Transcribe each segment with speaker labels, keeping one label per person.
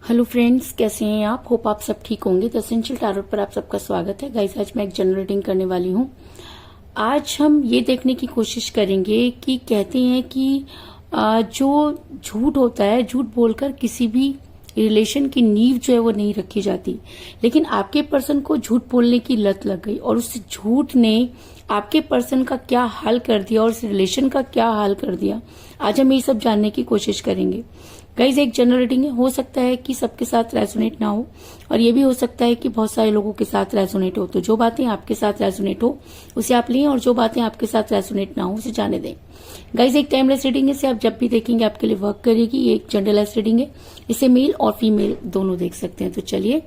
Speaker 1: Hello friends, कैसे हैं आप? होप आप सब ठीक होंगे। द एसेंशियल टैरोट पर आप सबका स्वागत है। गाइस, आज मैं एक जनरल रीडिंग करने वाली हूँ। आज हम ये देखने की कोशिश करेंगे कि कहते हैं कि जो झूठ होता है, झूठ बोलकर किसी भी रिलेशन की नींव जो है वो नहीं रखी जाती। लेकिन आपके पर्सन को झूठ बोलने की लत लग गई और उस झूठ ने आपके पर्सन का क्या हाल कर दिया और उस रिलेशन का क्या हाल कर दिया। आज हम ये सब जानने की कोशिश करेंगे। गाइज, एक जनरल रीडिंग है, हो सकता है कि सबके साथ रेजोनेट ना हो और ये भी हो सकता है कि बहुत सारे लोगों के साथ रेजोनेट हो। तो जो बातें आपके साथ रेजोनेट हो उसे आप लें और जो बातें आपके साथ रेजोनेट ना हो उसे जाने दें। गाइज, एक टाइमलेस रीडिंग है, इसे आप जब भी देखेंगे आपके लिए वर्क करेगी। ये एक जनरलाइज रीडिंग है, इसे मेल और फीमेल दोनों देख सकते हैं। तो चलिए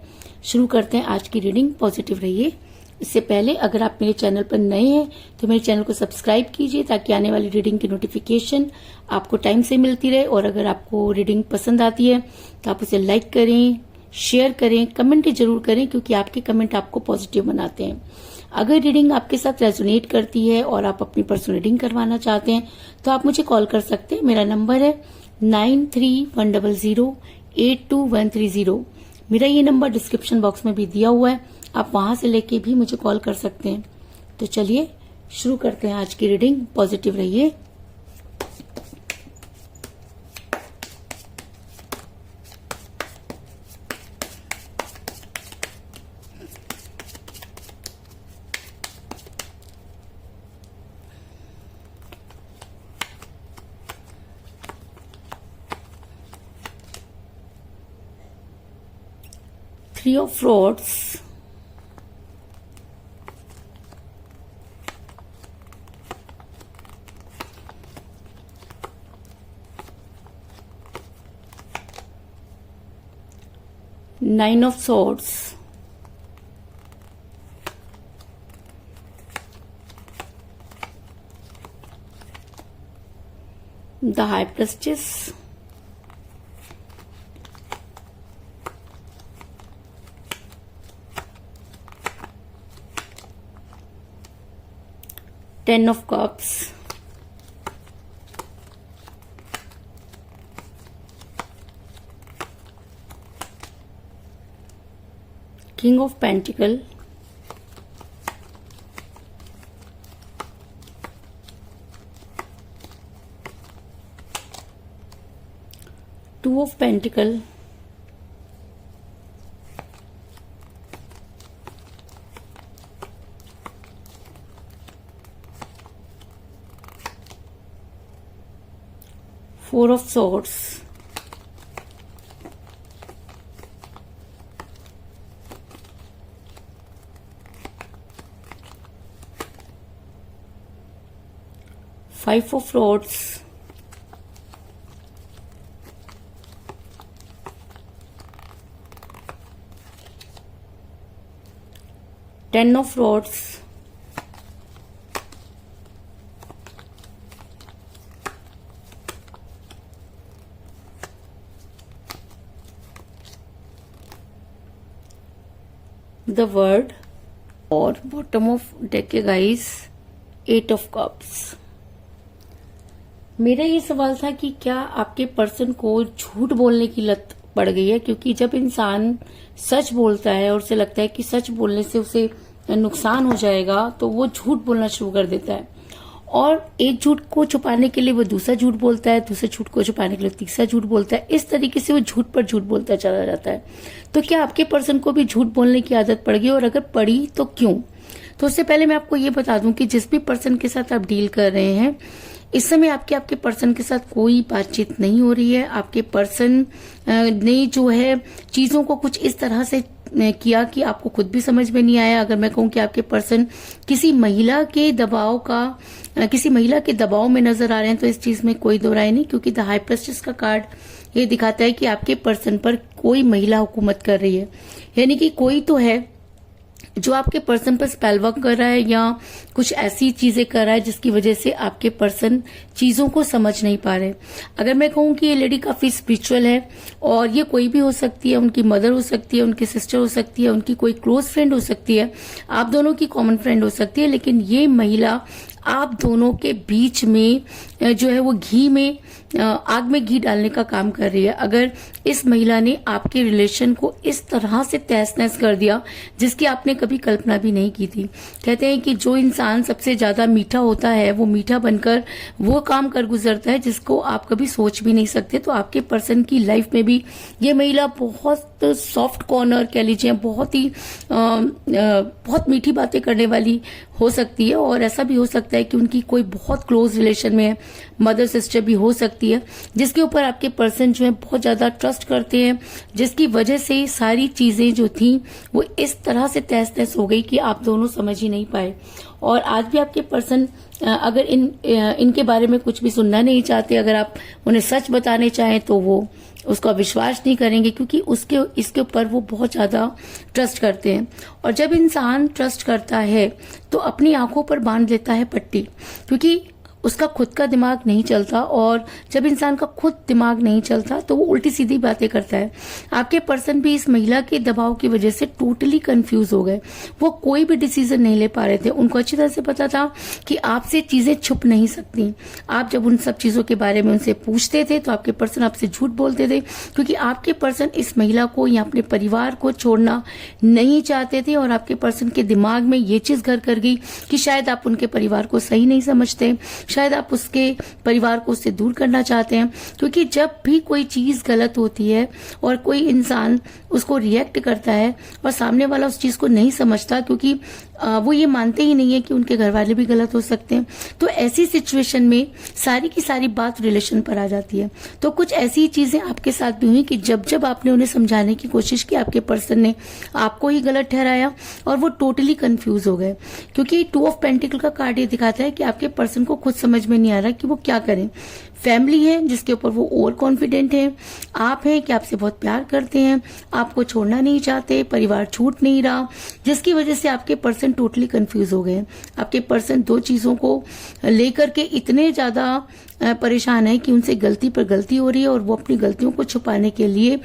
Speaker 1: शुरू करते हैं आज की रीडिंग। पॉजिटिव रहिए। इससे पहले अगर आप मेरे चैनल पर नए हैं तो मेरे चैनल को सब्सक्राइब कीजिए ताकि आने वाली रीडिंग की नोटिफिकेशन आपको टाइम से मिलती रहे। और अगर आपको रीडिंग पसंद आती है तो आप उसे लाइक करें, शेयर करें, कमेंट जरूर करें, क्योंकि आपके कमेंट आपको पॉजिटिव बनाते हैं। अगर रीडिंग आपके साथ रेजोनेट करती है और आप अपनी पर्सनल रीडिंग करवाना चाहते हैं तो आप मुझे कॉल कर सकते हैं। मेरा नंबर है 9310082130। मेरा ये नंबर डिस्क्रिप्शन बॉक्स में भी दिया हुआ है, आप वहां से लेके भी मुझे कॉल कर सकते हैं। तो चलिए शुरू करते हैं आज की रीडिंग। पॉजिटिव रहिए। Three of rods, nine of swords, the high priestess, ten of cups, king of pentacle, two of pentacle, four of swords, five of rods, ten of rods, the world और bottom of deck के guys eight of cups. मेरा ये सवाल था कि क्या आपके person को झूठ बोलने की लत पड़ गई है, क्योंकि जब इंसान सच बोलता है और उसे लगता है कि सच बोलने से उसे नुकसान हो जाएगा तो वो झूठ बोलना शुरू कर देता है। और एक झूठ को छुपाने के लिए वो दूसरा झूठ बोलता है, दूसरे झूठ को छुपाने के लिए तीसरा झूठ बोलता है। इस तरीके से वो झूठ पर झूठ बोलता चला जाता है। तो क्या आपके पर्सन को भी झूठ बोलने की आदत पड़ गई, और अगर पड़ी तो क्यों? तो उससे पहले मैं आपको ये बता दूं कि जिस भी पर्सन के साथ आप डील कर रहे हैं इस समय आपके पर्सन के साथ कोई बातचीत नहीं हो रही है। आपके पर्सन ने जो है चीजों को कुछ इस तरह से किया कि आपको खुद भी समझ में नहीं आया। अगर मैं कहूं कि आपके पर्सन किसी महिला के दबाव में नजर आ रहे हैं तो इस चीज में कोई दो राय नहीं, क्योंकि द हाई प्रेस्टिस का कार्ड ये दिखाता है कि आपके पर्सन पर कोई महिला हुकूमत कर रही है। यानी कि कोई तो है जो आपके पर्सन पर स्पेल वर्क कर रहा है या कुछ ऐसी चीजें कर रहा है जिसकी वजह से आपके पर्सन चीजों को समझ नहीं पा रहे। अगर मैं कहूं कि ये लेडी काफी स्पिरिचुअल है और ये कोई भी हो सकती है, उनकी मदर हो सकती है, उनकी सिस्टर हो सकती है, उनकी कोई क्लोज फ्रेंड हो सकती है, आप दोनों की कॉमन फ्रेंड हो सकती है, लेकिन ये महिला आप दोनों के बीच में जो है वो घी में आग में घी डालने का काम कर रही है। अगर इस महिला ने आपके रिलेशन को इस तरह से तहस नहस कर दिया जिसकी आपने कभी कल्पना भी नहीं की थी। कहते हैं कि जो इंसान सबसे ज्यादा मीठा होता है वो मीठा बनकर वो काम कर गुजरता है जिसको आप कभी सोच भी नहीं सकते। तो आपके पर्सन की लाइफ में भी ये महिला बहुत सॉफ्ट कॉर्नर कह लीजिए, बहुत मीठी बातें करने वाली हो सकती है। और ऐसा भी हो सकता है कि उनकी कोई बहुत क्लोज रिलेशन में है, मदर सिस्टर भी हो सकती है, जिसके ऊपर आपके पर्सन जो है बहुत ज्यादा ट्रस्ट करते हैं, जिसकी वजह से सारी चीजें जो थी वो इस तरह से तहस नहस हो गई कि आप दोनों समझ ही नहीं पाए। और आज भी आपके पर्सन अगर इनके बारे में कुछ भी सुनना नहीं चाहते, अगर आप उन्हें सच बताने चाहें तो वो उसका विश्वास नहीं करेंगे, क्योंकि इसके ऊपर वो बहुत ज्यादा ट्रस्ट करते हैं। और जब इंसान ट्रस्ट करता है तो अपनी आंखों पर बांध लेता है पट्टी, क्योंकि उसका खुद का दिमाग नहीं चलता। और जब इंसान का खुद दिमाग नहीं चलता तो वो उल्टी सीधी बातें करता है। आपके पर्सन भी इस महिला के दबाव की वजह से टोटली कंफ्यूज हो गए। वो कोई भी डिसीजन नहीं ले पा रहे थे। उनको अच्छी तरह से पता था कि आपसे चीजें छुप नहीं सकती। आप जब उन सब चीजों के बारे में उनसे पूछते थे तो आपके पर्सन आपसे झूठ बोलते थे, क्योंकि आपके पर्सन इस महिला को या अपने परिवार को छोड़ना नहीं चाहते थे। और आपके पर्सन के दिमाग में ये चीज घर कर गई कि शायद आप उनके परिवार को सही नहीं समझते, शायद आप उसके परिवार को उससे दूर करना चाहते हैं। क्योंकि जब भी कोई चीज गलत होती है और कोई इंसान उसको रिएक्ट करता है और सामने वाला उस चीज को नहीं समझता, क्योंकि वो ये मानते ही नहीं है कि उनके घर वाले भी गलत हो सकते हैं, तो ऐसी सिचुएशन में सारी की सारी बात रिलेशन पर आ जाती है। तो कुछ ऐसी चीजें आपके साथ भी हुई कि जब जब आपने उन्हें समझाने की कोशिश की, आपके पर्सन ने आपको ही गलत ठहराया और वो टोटली कंफ्यूज हो गए। क्योंकि 2 ऑफ पेंटिकल का कार्ड ये दिखाता है कि आपके पर्सन को खुद समझ में नहीं आ रहा कि वो क्या करें। फैमिली है जिसके ऊपर वो ओवर कॉन्फिडेंट है, आप हैं कि आपसे बहुत प्यार करते हैं, आपको छोड़ना नहीं चाहते, परिवार छूट नहीं रहा, जिसकी वजह से आपके पर्सन टोटली कंफ्यूज हो गए। आपके पर्सन 2 चीजों को लेकर के इतने ज्यादा परेशान है कि उनसे गलती पर गलती हो रही है और वो अपनी गलतियों को छुपाने के लिए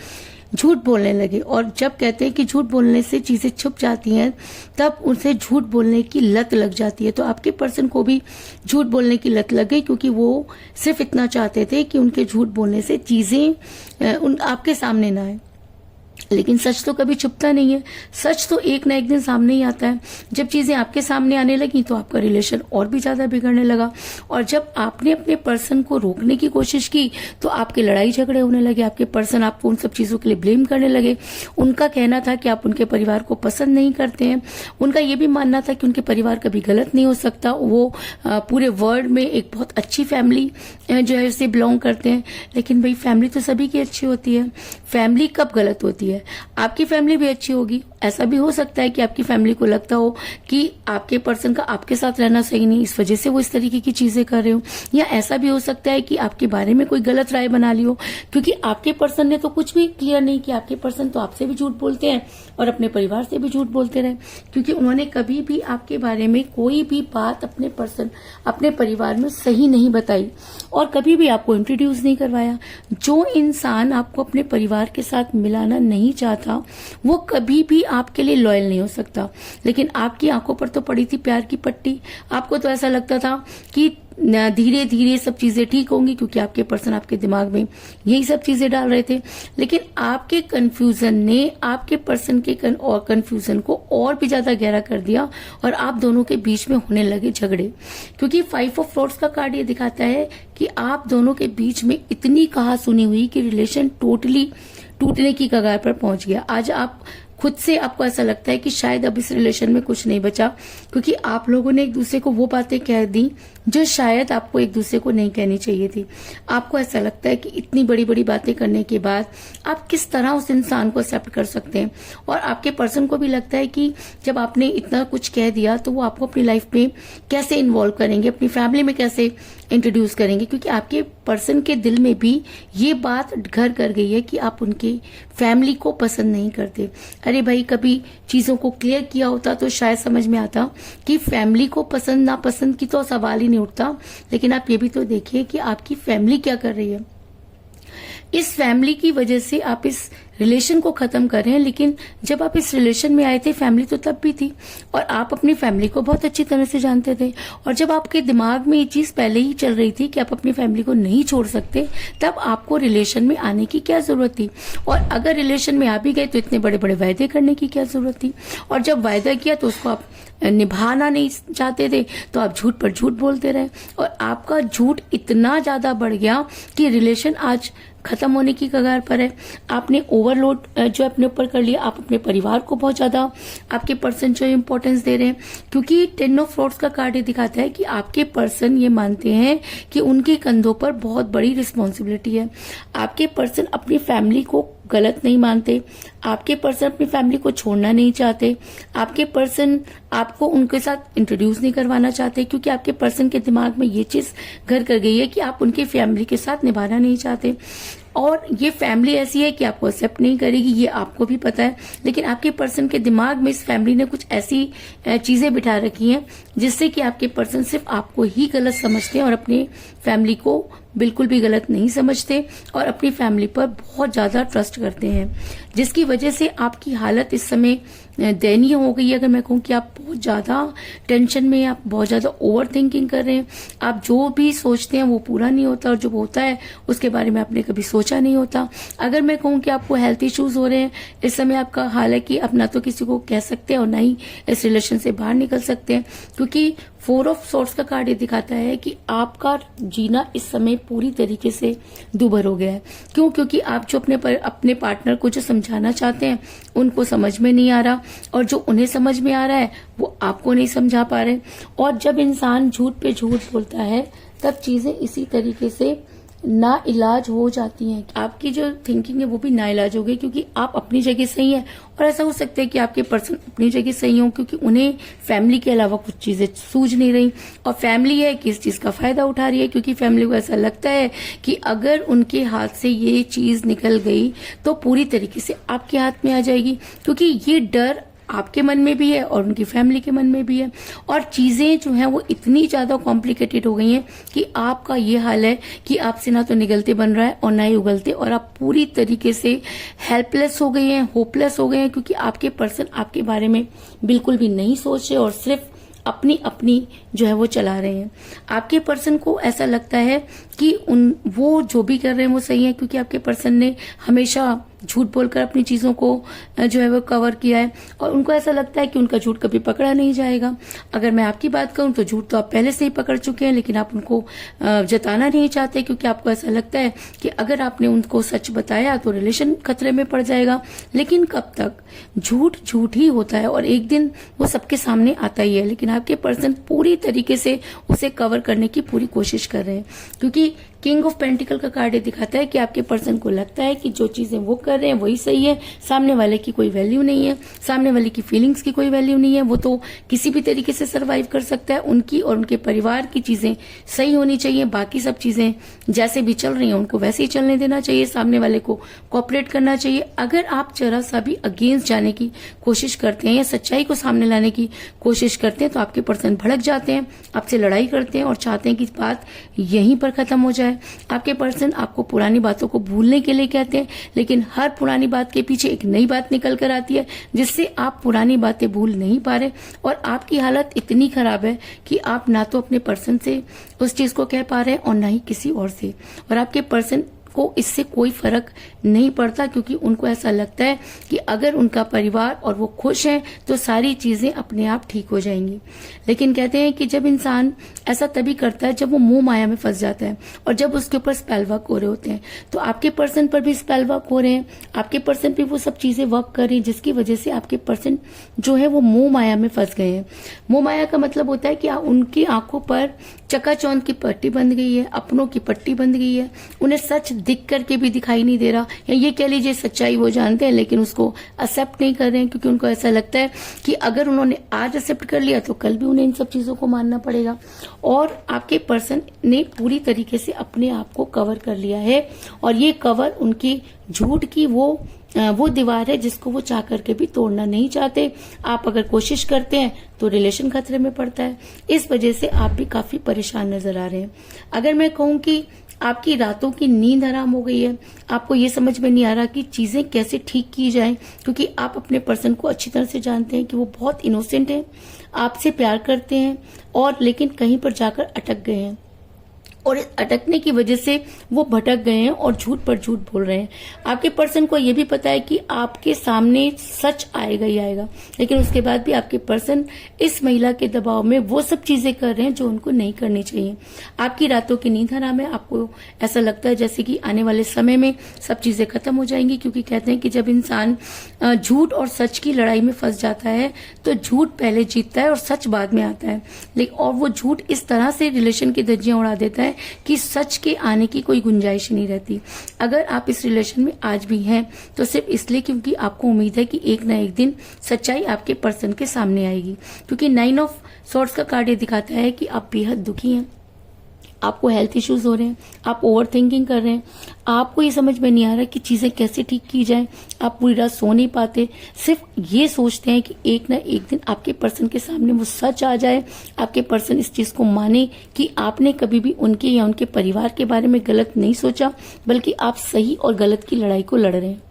Speaker 1: झूठ बोलने लगे। और जब कहते हैं कि झूठ बोलने से चीजें छुप जाती हैं, तब उनसे झूठ बोलने की लत लग जाती है। तो आपके पर्सन को भी झूठ बोलने की लत लग गई, क्योंकि वो सिर्फ इतना चाहते थे कि उनके झूठ बोलने से चीजें आपके सामने ना आए। लेकिन सच तो कभी छुपता नहीं है, सच तो एक ना एक दिन सामने ही आता है। जब चीजें आपके सामने आने लगी तो आपका रिलेशन और भी ज्यादा बिगड़ने लगा। और जब आपने अपने पर्सन को रोकने की कोशिश की तो आपके लड़ाई झगड़े होने लगे। आपके पर्सन आपको उन सब चीजों के लिए ब्लेम करने लगे। उनका कहना था कि आप उनके परिवार को पसंद नहीं करते हैं। उनका ये भी मानना था कि उनके परिवार कभी गलत नहीं हो सकता, वो पूरे वर्ल्ड में एक बहुत अच्छी फैमिली जो है उसे बिलोंग करते हैं। लेकिन भाई फैमिली तो सभी की अच्छी होती है, फैमिली कब गलत होती है? आपकी फैमिली भी अच्छी होगी। ऐसा भी हो सकता है कि आपकी फैमिली को लगता हो कि आपके पर्सन का आपके साथ रहना सही नहीं, इस वजह से वो इस तरीके की चीजें कर रहे हो। या ऐसा भी हो सकता है कि आपके बारे में कोई गलत राय बना ली हो, क्योंकि आपके पर्सन ने तो कुछ भी क्लियर नहीं किया। आपके पर्सन तो आपसे भी झूठ बोलते हैं और अपने परिवार से भी झूठ बोलते रहे, क्योंकि उन्होंने कभी भी आपके बारे में कोई भी बात अपने पर्सन अपने परिवार में सही नहीं बताई और कभी भी आपको इंट्रोड्यूस नहीं करवाया। जो इंसान आपको अपने परिवार के साथ मिलाना नहीं चाहता वो कभी भी आपके लिए लॉयल नहीं हो सकता। लेकिन आपकी आंखों पर तो पड़ी थी प्यार की पट्टी। आपको तो ऐसा लगता था कि धीरे धीरे सब चीजें ठीक होंगी, क्योंकि आपके पर्सन आपके दिमाग में यही सब चीजें डाल रहे थे। लेकिन आपके कंफ्यूजन ने आपके पर्सन के कंफ्यूजन को और भी ज्यादा गहरा कर दिया और आप दोनों के बीच में होने लगे झगड़े। क्योंकि 5 ऑफ स्वॉर्ड्स का कार्ड ये दिखाता है कि आप दोनों के बीच में इतनी कहा सुनी हुई कि रिलेशन टोटली टूटने की कगार पर पहुंच गया। आज आप खुद से आपको ऐसा लगता है कि शायद अब इस रिलेशन में कुछ नहीं बचा, क्योंकि आप लोगों ने एक दूसरे को वो बातें कह दी जो शायद आपको एक दूसरे को नहीं कहनी चाहिए थी। आपको ऐसा लगता है कि इतनी बड़ी बड़ी बातें करने के बाद आप किस तरह उस इंसान को एक्सेप्ट कर सकते हैं। और आपके पर्सन को भी लगता है कि जब आपने इतना कुछ कह दिया तो वो आपको अपनी लाइफ में कैसे इन्वॉल्व करेंगे, अपनी फैमिली में कैसे इंट्रोड्यूस करेंगे, क्योंकि आपके पर्सन के दिल में भी ये बात घर कर गई है कि आप उनके फैमिली को पसंद नहीं करते। अरे भाई, कभी चीजों को क्लियर किया होता तो शायद समझ में आता कि फैमिली को पसंद नापसंद की तो सवाल ही नहीं उठता। लेकिन आप ये भी तो देखिए कि आपकी फैमिली क्या कर रही है। इस फैमिली की वजह से आप इस रिलेशन को खत्म कर रहे हैं, लेकिन जब आप इस रिलेशन में आए थे फैमिली तो तब भी थी और आप अपनी फैमिली को बहुत अच्छी तरह से जानते थे। और जब आपके दिमाग में ये चीज पहले ही चल रही थी कि आप अपनी फैमिली को नहीं छोड़ सकते, तब आपको रिलेशन में आने की क्या जरूरत थी। और अगर रिलेशन में आ भी गए तो इतने बड़े बड़े वायदे करने की क्या जरूरत थी। और जब वायदा किया तो उसको आप निभाना नहीं चाहते थे, तो आप झूठ पर झूठ बोलते रहे और आपका झूठ इतना ज्यादा बढ़ गया कि रिलेशन आज खत्म होने की कगार पर है। आपने ओवरलोड जो अपने ऊपर कर लिया, आप अपने परिवार को बहुत ज्यादा आपके पर्सन जो इंपॉर्टेंस दे रहे हैं, क्योंकि 10 ऑफ फ्रॉड्स का कार्ड ये दिखाता है कि आपके पर्सन ये मानते हैं कि उनके कंधों पर बहुत बड़ी रिस्पॉन्सिबिलिटी है। आपके पर्सन अपनी फैमिली को गलत नहीं मानते, आपके पर्सन अपनी फैमिली को छोड़ना नहीं चाहते, आपके पर्सन आपको उनके साथ इंट्रोड्यूस नहीं करवाना चाहते, क्योंकि आपके पर्सन के दिमाग में ये चीज घर कर गई है कि आप उनके फैमिली के साथ निभाना नहीं चाहते। और ये फैमिली ऐसी है कि आपको एक्सेप्ट नहीं करेगी, ये आपको भी पता है, लेकिन आपके पर्सन के दिमाग में इस फैमिली ने कुछ ऐसी चीजें बिठा रखी हैं जिससे कि आपके पर्सन सिर्फ आपको ही गलत समझते हैं और अपनी फैमिली को बिल्कुल भी गलत नहीं समझते और अपनी फैमिली पर बहुत ज्यादा ट्रस्ट करते हैं, जिसकी वजह से आपकी हालत इस समय दयनीय हो गई है। अगर मैं कहूँ कि आप बहुत ज्यादा टेंशन में, आप बहुत ज्यादा ओवर थिंकिंग कर रहे हैं, आप जो भी सोचते हैं वो पूरा नहीं होता और जो होता है उसके बारे में आपने कभी सोचा नहीं होता। अगर मैं कहूँ कि आपको हेल्थ इश्यूज हो रहे हैं इस समय, आपका हाल है कि आप ना तो किसी को कह सकते हैं और ना ही इस रिलेशन से बाहर निकल सकते हैं, क्योंकि 4 ऑफ सोर्स का कार्ड ये दिखाता है कि आपका जीना इस समय पूरी तरीके से दुभर हो गया है। क्यों? क्योंकि आप जो अपने पार्टनर को जो समझाना चाहते हैं उनको समझ में नहीं आ रहा और जो उन्हें समझ में आ रहा है वो आपको नहीं समझा पा रहे। और जब इंसान झूठ पे झूठ बोलता है तब चीजें इसी तरीके से ना इलाज हो जाती हैं। आपकी जो थिंकिंग है वो भी ना इलाज हो गई, क्योंकि आप अपनी जगह सही है और ऐसा हो सकता है कि आपके पर्सन अपनी जगह सही हो, क्योंकि उन्हें फैमिली के अलावा कुछ चीजें सूझ नहीं रही और फैमिली है कि इस चीज का फायदा उठा रही है, क्योंकि फैमिली को ऐसा लगता है कि अगर उनके हाथ से ये चीज निकल गई तो पूरी तरीके से आपके हाथ में आ जाएगी, क्योंकि ये डर आपके मन में भी है और उनकी फैमिली के मन में भी है। और चीजें जो हैं वो इतनी ज्यादा कॉम्प्लिकेटेड हो गई हैं कि आपका ये हाल है कि आपसे ना तो निगलते बन रहा है और ना ही उगलते, और आप पूरी तरीके से हेल्पलेस हो गए हैं, होपलेस हो गए हैं, क्योंकि आपके पर्सन आपके बारे में बिल्कुल भी नहीं सोच रहे और सिर्फ अपनी अपनी जो है वो चला रहे हैं। आपके पर्सन को ऐसा लगता है कि वो जो भी कर रहे हैं वो सही है, क्योंकि आपके पर्सन ने हमेशा झूठ बोलकर अपनी चीजों को जो है वो कवर किया है और उनको ऐसा लगता है कि उनका झूठ कभी पकड़ा नहीं जाएगा। अगर मैं आपकी बात करूं तो झूठ तो आप पहले से ही पकड़ चुके हैं, लेकिन आप उनको जताना नहीं चाहते, क्योंकि आपको ऐसा लगता है कि अगर आपने उनको सच बताया तो रिलेशन खतरे में पड़ जाएगा। लेकिन कब तक? झूठ झूठ ही होता है और एक दिन वो सबके सामने आता ही है, लेकिन आपके पर्सन पूरी तरीके से उसे कवर करने की पूरी कोशिश कर रहे हैं, क्योंकि किंग ऑफ पेंटिकल का कार्ड दिखाता है कि आपके पर्सन को लगता है कि जो चीजें वो कर रहे हैं वही सही है, सामने वाले की कोई वैल्यू नहीं है, सामने वाले की फीलिंग्स की कोई वैल्यू नहीं है, वो तो किसी भी तरीके से सरवाइव कर सकता है। उनकी और उनके परिवार की चीजें सही होनी चाहिए, बाकी सब चीजें जैसे भी चल रही हैं उनको वैसे ही चलने देना चाहिए, सामने वाले को कोऑपरेट करना चाहिए। अगर आप जरा सा भी अगेंस्ट जाने की कोशिश करते हैं या सच्चाई को सामने लाने की कोशिश करते हैं तो आपके पर्सन भड़क जाते हैं, आपसे लड़ाई करते हैं और चाहते हैं कि बात यहीं पर खत्म हो जाए। आपके पर्सन आपको पुरानी बातों को भूलने के लिए कहते हैं, लेकिन हर पुरानी बात के पीछे एक नई बात निकल कर आती है जिससे आप पुरानी बातें भूल नहीं पा रहे और आपकी हालत इतनी खराब है कि आप ना तो अपने पर्सन से उस चीज को कह पा रहे हैं और ना ही किसी और से, और आपके पर्सन को इससे कोई फर्क नहीं पड़ता, क्योंकि उनको ऐसा लगता है कि अगर उनका परिवार और वो खुश हैं तो सारी चीजें अपने आप ठीक हो जाएंगी। लेकिन कहते हैं कि जब इंसान ऐसा तभी करता है जब वो मोह माया में फंस जाता है और जब उसके ऊपर स्पेल वर्क हो रहे होते हैं। तो आपके पर्सन पर भी स्पेल वर्क हो रहे हैं, आपके पर्सन पे वो सब चीजें वर्क कर रही हैं, जिसकी वजह से आपके पर्सन जो है वो मोह माया में फंस गए हैं। मोह माया का मतलब होता है कि उनकी आंखों पर चकाचौंध की पट्टी बंध गई है, अपनों की पट्टी बंध गई है, उन्हें सच दिख करके भी दिखाई नहीं दे रहा, या ये कह लीजिए सच्चाई वो जानते हैं लेकिन उसको एक्सेप्ट नहीं कर रहे हैं, क्योंकि उनको ऐसा लगता है कि अगर उन्होंने आज एक्सेप्ट कर लिया तो कल भी उन्हें इन सब चीजों को मानना पड़ेगा। और आपके पर्सन ने पूरी तरीके से अपने आप को कवर कर लिया है और ये कवर उनकी झूठ की वो वो दीवार है जिसको वो चाह करके भी तोड़ना नहीं चाहते। आप अगर कोशिश करते हैं तो रिलेशन खतरे में पड़ता है। इस वजह से आप भी काफी परेशान नजर आ रहे हैं। अगर मैं कहूं कि आपकी रातों की नींद हराम हो गई है, आपको ये समझ में नहीं आ रहा कि चीजें कैसे ठीक की जाएं, क्योंकि आप अपने पर्सन को अच्छी तरह से जानते हैं कि वो बहुत इनोसेंट है, आपसे प्यार करते हैं और लेकिन कहीं पर जाकर अटक गए हैं और इस अटकने की वजह से वो भटक गए हैं और झूठ पर झूठ बोल रहे हैं। आपके पर्सन को ये भी पता है कि आपके सामने सच आएगा ही आएगा, लेकिन उसके बाद भी आपके पर्सन इस महिला के दबाव में वो सब चीजें कर रहे हैं जो उनको नहीं करनी चाहिए। आपकी रातों की नींद हराम है। आपको ऐसा लगता है जैसे कि आने वाले समय में सब चीजें खत्म हो जाएंगी, क्योंकि कहते हैं कि जब इंसान झूठ और सच की लड़ाई में फंस जाता है तो झूठ पहले जीतता है और सच बाद में आता है। लेकिन और वो झूठ इस तरह से रिलेशन की धज्जियां उड़ा देता है कि सच के आने की कोई गुंजाइश नहीं रहती। अगर आप इस रिलेशन में आज भी हैं तो सिर्फ इसलिए क्योंकि आपको उम्मीद है कि एक ना एक दिन सच्चाई आपके पर्सन के सामने आएगी, क्योंकि 9 ऑफ सॉर्ड्स का कार्ड ये दिखाता है कि आप बेहद दुखी हैं, आपको हेल्थ इश्यूज हो रहे हैं, आप ओवर थिंकिंग कर रहे हैं, आपको ये समझ में नहीं आ रहा कि चीजें कैसे ठीक की जाएं, आप पूरी रात सो नहीं पाते, सिर्फ ये सोचते हैं कि एक ना एक दिन आपके पर्सन के सामने वो सच आ जाए, आपके पर्सन इस चीज को माने कि आपने कभी भी उनके या उनके परिवार के बारे में गलत नहीं सोचा, बल्कि आप सही और गलत की लड़ाई को लड़ रहे हैं।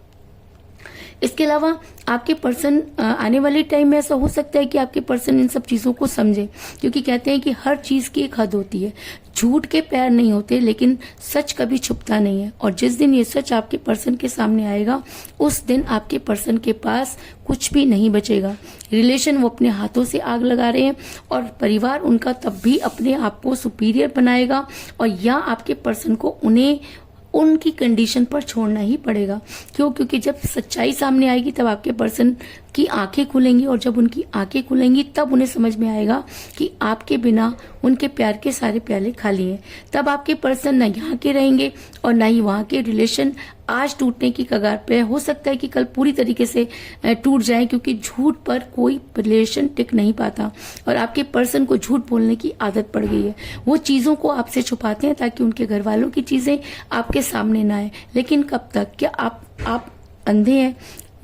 Speaker 1: इसके अलावा आपके पर्सन आने वाले टाइम में ऐसा हो सकता है कि आपके पर्सन इन सब चीजों को समझे, क्योंकि कहते हैं कि हर चीज की एक हद होती है। झूठ के पैर नहीं होते, लेकिन सच कभी छुपता नहीं है, और जिस दिन ये सच आपके पर्सन के सामने आएगा उस दिन आपके पर्सन के पास कुछ भी नहीं बचेगा। रिलेशन वो अपने हाथों से आग लगा रहे हैं और परिवार उनका तब भी अपने आप को सुपीरियर बनाएगा, और या आपके पर्सन को उन्हें उनकी कंडीशन पर छोड़ना ही पड़ेगा। क्यों? क्योंकि जब सच्चाई सामने आएगी तब आपके पर्सन की आंखें खुलेंगी, और जब उनकी आंखें खुलेंगी तब उन्हें समझ में आएगा कि आपके बिना उनके प्यार के सारे प्याले खाली हैं। तब आपके पर्सन न यहाँ के रहेंगे और न ही वहां के। रिलेशन आज टूटने की कगार पे हो सकता है कि कल पूरी तरीके से टूट जाए, क्योंकि झूठ पर कोई रिलेशन टिक नहीं पाता और आपके पर्सन को झूठ बोलने की आदत पड़ गई है। वो चीजों को आपसे छुपाते हैं ताकि उनके घर वालों की चीजें आपके सामने ना आए। लेकिन कब तक? क्या आप अंधे हैं?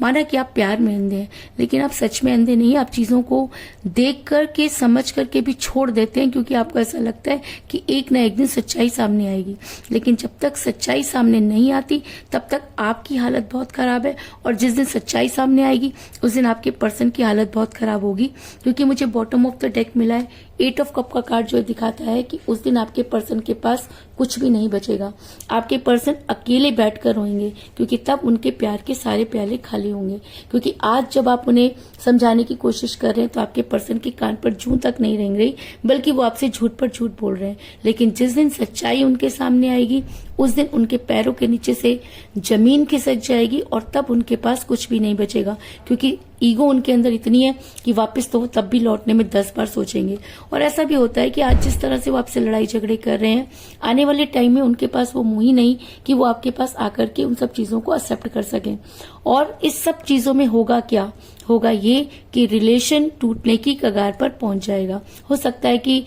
Speaker 1: माना कि आप प्यार में अंधे हैं, लेकिन आप सच में अंधे नहीं। आप चीजों को देख करके समझ करके भी छोड़ देते हैं, क्योंकि आपको ऐसा लगता है कि एक ना एक दिन सच्चाई सामने आएगी। लेकिन जब तक सच्चाई सामने नहीं आती तब तक आपकी हालत बहुत खराब है, और जिस दिन सच्चाई सामने आएगी उस दिन आपके पर्सन की हालत बहुत खराब होगी। क्योंकि मुझे बॉटम ऑफ द डेक मिला है 8 ऑफ कप का कार्ड, जो दिखाता है कि उस दिन आपके पर्सन के पास कुछ भी नहीं बचेगा। आपके पर्सन अकेले बैठकर रोएंगे, क्योंकि तब उनके प्यार के सारे प्याले खाली होंगे। क्योंकि आज जब आप उन्हें समझाने की कोशिश कर रहे हैं तो आपके पर्सन के कान पर जूं तक नहीं रेंग रही, बल्कि वो आपसे झूठ पर झूठ बोल रहे हैं। लेकिन जिस दिन सच्चाई उनके सामने आएगी उस दिन उनके पैरों के नीचे से जमीन खिसक जाएगी, और तब उनके पास कुछ भी नहीं बचेगा। क्योंकि ईगो उनके अंदर इतनी है कि वापस तो वो तब भी लौटने में 10 बार सोचेंगे। और ऐसा भी होता है कि आज जिस तरह से वो आपसे लड़ाई झगड़े कर रहे हैं, आने वाले टाइम में उनके पास वो मुंह ही नहीं कि वो आपके पास आकर के उन सब चीजों को एक्सेप्ट कर सकें। और इस सब चीजों में होगा क्या? होगा ये कि रिलेशन टूटने की कगार पर पहुंच जाएगा। हो सकता है कि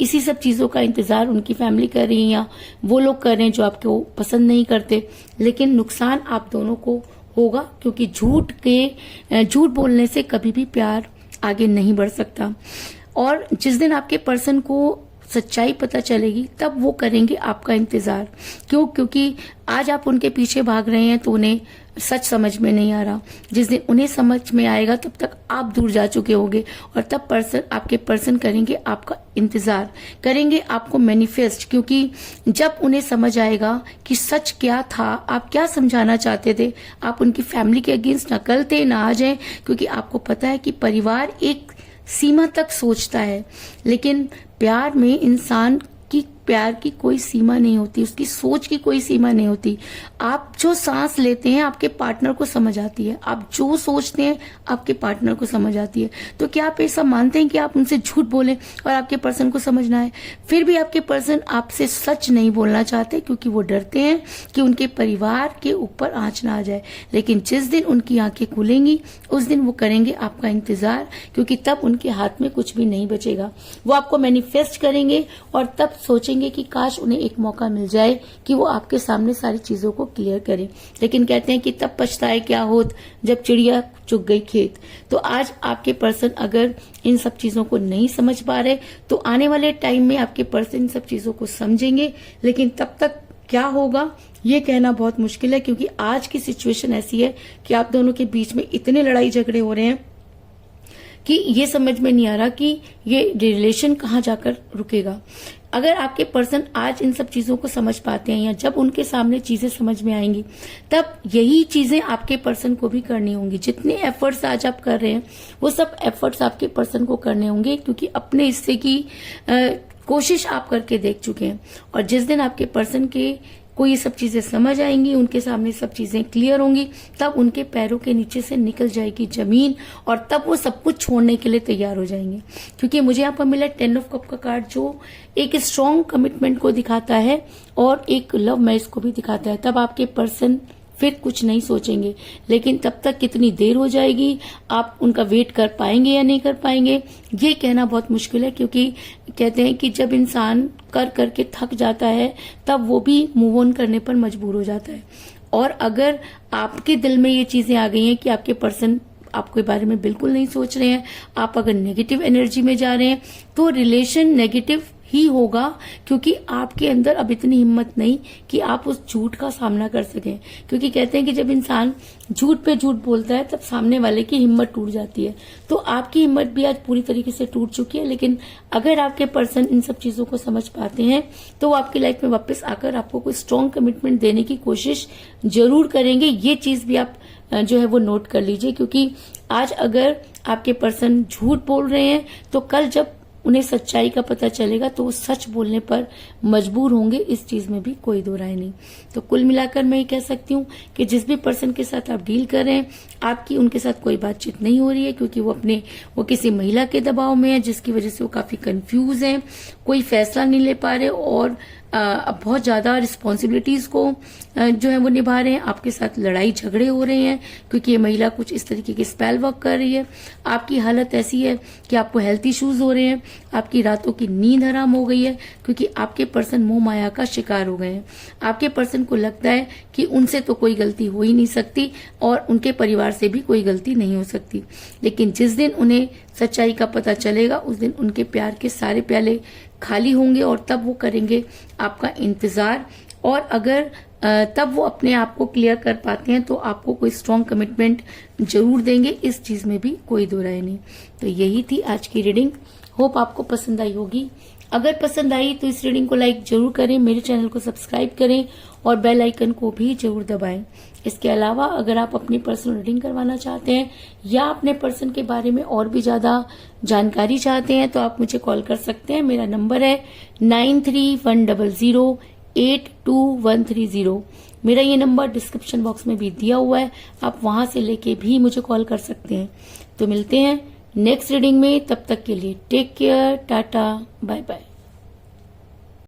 Speaker 1: इसी सब चीजों का इंतजार उनकी फैमिली कर रही है या वो लोग कर रहे हैं जो आपको पसंद नहीं करते, लेकिन नुकसान आप दोनों को होगा, क्योंकि झूठ बोलने से कभी भी प्यार आगे नहीं बढ़ सकता। और जिस दिन आपके पर्सन को सच्चाई पता चलेगी तब वो करेंगे आपका इंतजार। क्यों? क्योंकि आज आप उनके पीछे भाग रहे हैं तो उन्हें सच समझ में नहीं आ रहा। जिस दिन उन्हें समझ में आएगा तब तक आप दूर जा चुके होंगे, और तब आपके पर्सन करेंगे आपका इंतजार, करेंगे आपको मैनिफेस्ट। क्योंकि जब उन्हें समझ आएगा कि सच क्या था, आप क्या समझाना चाहते थे, आप उनकी फैमिली के अगेंस्ट न कलते ना आ जाए। क्योंकि आपको पता है कि परिवार एक सीमा तक सोचता है, लेकिन प्यार में इंसान की प्यार की कोई सीमा नहीं होती, उसकी सोच की कोई सीमा नहीं होती। आप जो सांस लेते हैं आपके पार्टनर को समझ आती है, आप जो सोचते हैं आपके पार्टनर को समझ आती है। तो क्या आप ऐसा मानते हैं कि आप उनसे झूठ बोलें और आपके पर्सन को समझ ना आए? फिर भी आपके पर्सन आपसे सच नहीं बोलना चाहते, क्योंकि वो डरते हैं कि उनके परिवार के ऊपर आंच ना आ जाए। लेकिन जिस दिन उनकी आंखें खुलेंगी उस दिन वो करेंगे आपका इंतजार, क्योंकि तब उनके हाथ में कुछ भी नहीं बचेगा। वो आपको मैनिफेस्ट करेंगे और तब सोचेंगे सोचेंगे कि काश उन्हें एक मौका मिल जाए कि वो आपके सामने सारी चीजों को क्लियर करें, लेकिन कहते हैं कि तब पछताए क्या होत जब चिड़िया चुग गई खेत। तो आज आपके पर्सन अगर इन सब चीजों को नहीं समझ पा रहे तो आने वाले टाइम में आपके पर्सन इन सब चीजों को समझेंगे, लेकिन तब तक क्या होगा ये कहना बहुत मुश्किल है, क्योंकि आज की सिचुएशन ऐसी है कि आप दोनों के बीच में इतने लड़ाई झगड़े हो रहे हैं कि ये समझ में नहीं आ रहा कि ये रिलेशन कहाँ जाकर रुकेगा। अगर आपके पर्सन आज इन सब चीजों को समझ पाते हैं या जब उनके सामने चीजें समझ में आएंगी तब यही चीजें आपके पर्सन को भी करनी होंगी। जितने एफर्ट्स आज आप कर रहे हैं वो सब एफर्ट्स आपके पर्सन को करने होंगे, क्योंकि अपने हिस्से की कोशिश आप करके देख चुके हैं। और जिस दिन आपके पर्सन के को ये सब चीजें समझ आएंगी, उनके सामने सब चीजें क्लियर होंगी, तब उनके पैरों के नीचे से निकल जाएगी जमीन और तब वो सब कुछ छोड़ने के लिए तैयार हो जाएंगे। क्योंकि मुझे यहाँ पर मिला 10 ऑफ कप का कार्ड, जो एक स्ट्रॉन्ग कमिटमेंट को दिखाता है और एक लव मैरिज को भी दिखाता है। तब आपके पर्सन फिर कुछ नहीं सोचेंगे, लेकिन तब तक कितनी देर हो जाएगी, आप उनका वेट कर पाएंगे या नहीं कर पाएंगे ये कहना बहुत मुश्किल है। क्योंकि कहते हैं कि जब इंसान कर करके थक जाता है तब वो भी मूव ऑन करने पर मजबूर हो जाता है। और अगर आपके दिल में ये चीजें आ गई हैं कि आपके पर्सन आपके बारे में बिल्कुल नहीं सोच रहे हैं, आप अगर नेगेटिव एनर्जी में जा रहे हैं तो रिलेशन नेगेटिव ही होगा, क्योंकि आपके अंदर अब इतनी हिम्मत नहीं कि आप उस झूठ का सामना कर सकें। क्योंकि कहते हैं कि जब इंसान झूठ पे झूठ बोलता है तब सामने वाले की हिम्मत टूट जाती है। तो आपकी हिम्मत भी आज पूरी तरीके से टूट चुकी है, लेकिन अगर आपके पर्सन इन सब चीजों को समझ पाते हैं तो वो आपकी लाइफ में वापस आकर आपको कोई स्ट्रॉन्ग कमिटमेंट देने की कोशिश जरूर करेंगे। ये चीज भी आप जो है वो नोट कर लीजिए, क्योंकि आज अगर आपके पर्सन झूठ बोल रहे हैं तो कल जब उन्हें सच्चाई का पता चलेगा तो वो सच बोलने पर मजबूर होंगे। इस चीज में भी कोई दो राय नहीं। तो कुल मिलाकर मैं ये कह सकती हूँ कि जिस भी पर्सन के साथ आप डील कर रहे हैं आपकी उनके साथ कोई बातचीत नहीं हो रही है, क्योंकि वो किसी महिला के दबाव में है, जिसकी वजह से वो काफी कंफ्यूज हैं, कोई फैसला नहीं ले पा रहे और अब बहुत ज्यादा रिस्पॉन्सिबिलिटीज को जो है वो निभा रहे हैं। आपके साथ लड़ाई झगड़े हो रहे हैं क्योंकि ये महिला कुछ इस तरीके की स्पेल वर्क कर रही है। आपकी हालत ऐसी है कि आपको हेल्थ इश्यूज हो रहे हैं, आपकी रातों की नींद हराम हो गई है, क्योंकि आपके पर्सन मोह माया का शिकार हो गए हैं। आपके पर्सन को लगता है कि उनसे तो कोई गलती हो ही नहीं सकती और उनके परिवार से भी कोई गलती नहीं हो सकती, लेकिन जिस दिन उन्हें सच्चाई का पता चलेगा उस दिन उनके प्यार के सारे प्याले खाली होंगे और तब वो करेंगे आपका इंतजार। और अगर तब वो अपने आप को क्लियर कर पाते हैं तो आपको कोई स्ट्रॉन्ग कमिटमेंट जरूर देंगे, इस चीज में भी कोई दो राय नहीं। तो यही थी आज की रीडिंग। होप आपको पसंद आई होगी। अगर पसंद आई तो इस रीडिंग को लाइक जरूर करें, मेरे चैनल को सब्सक्राइब करें और बेल आइकन को भी जरूर दबाएं। इसके अलावा अगर आप अपनी पर्सनल रीडिंग करवाना चाहते हैं या अपने पर्सन के बारे में और भी ज्यादा जानकारी चाहते हैं तो आप मुझे कॉल कर सकते हैं। मेरा नंबर है 9310082130। मेरा ये नंबर डिस्क्रिप्शन बॉक्स में भी दिया हुआ है, आप वहां से लेके भी मुझे कॉल कर सकते हैं। तो मिलते हैं नेक्स्ट रीडिंग में, तब तक के लिए take care, tata, bye bye.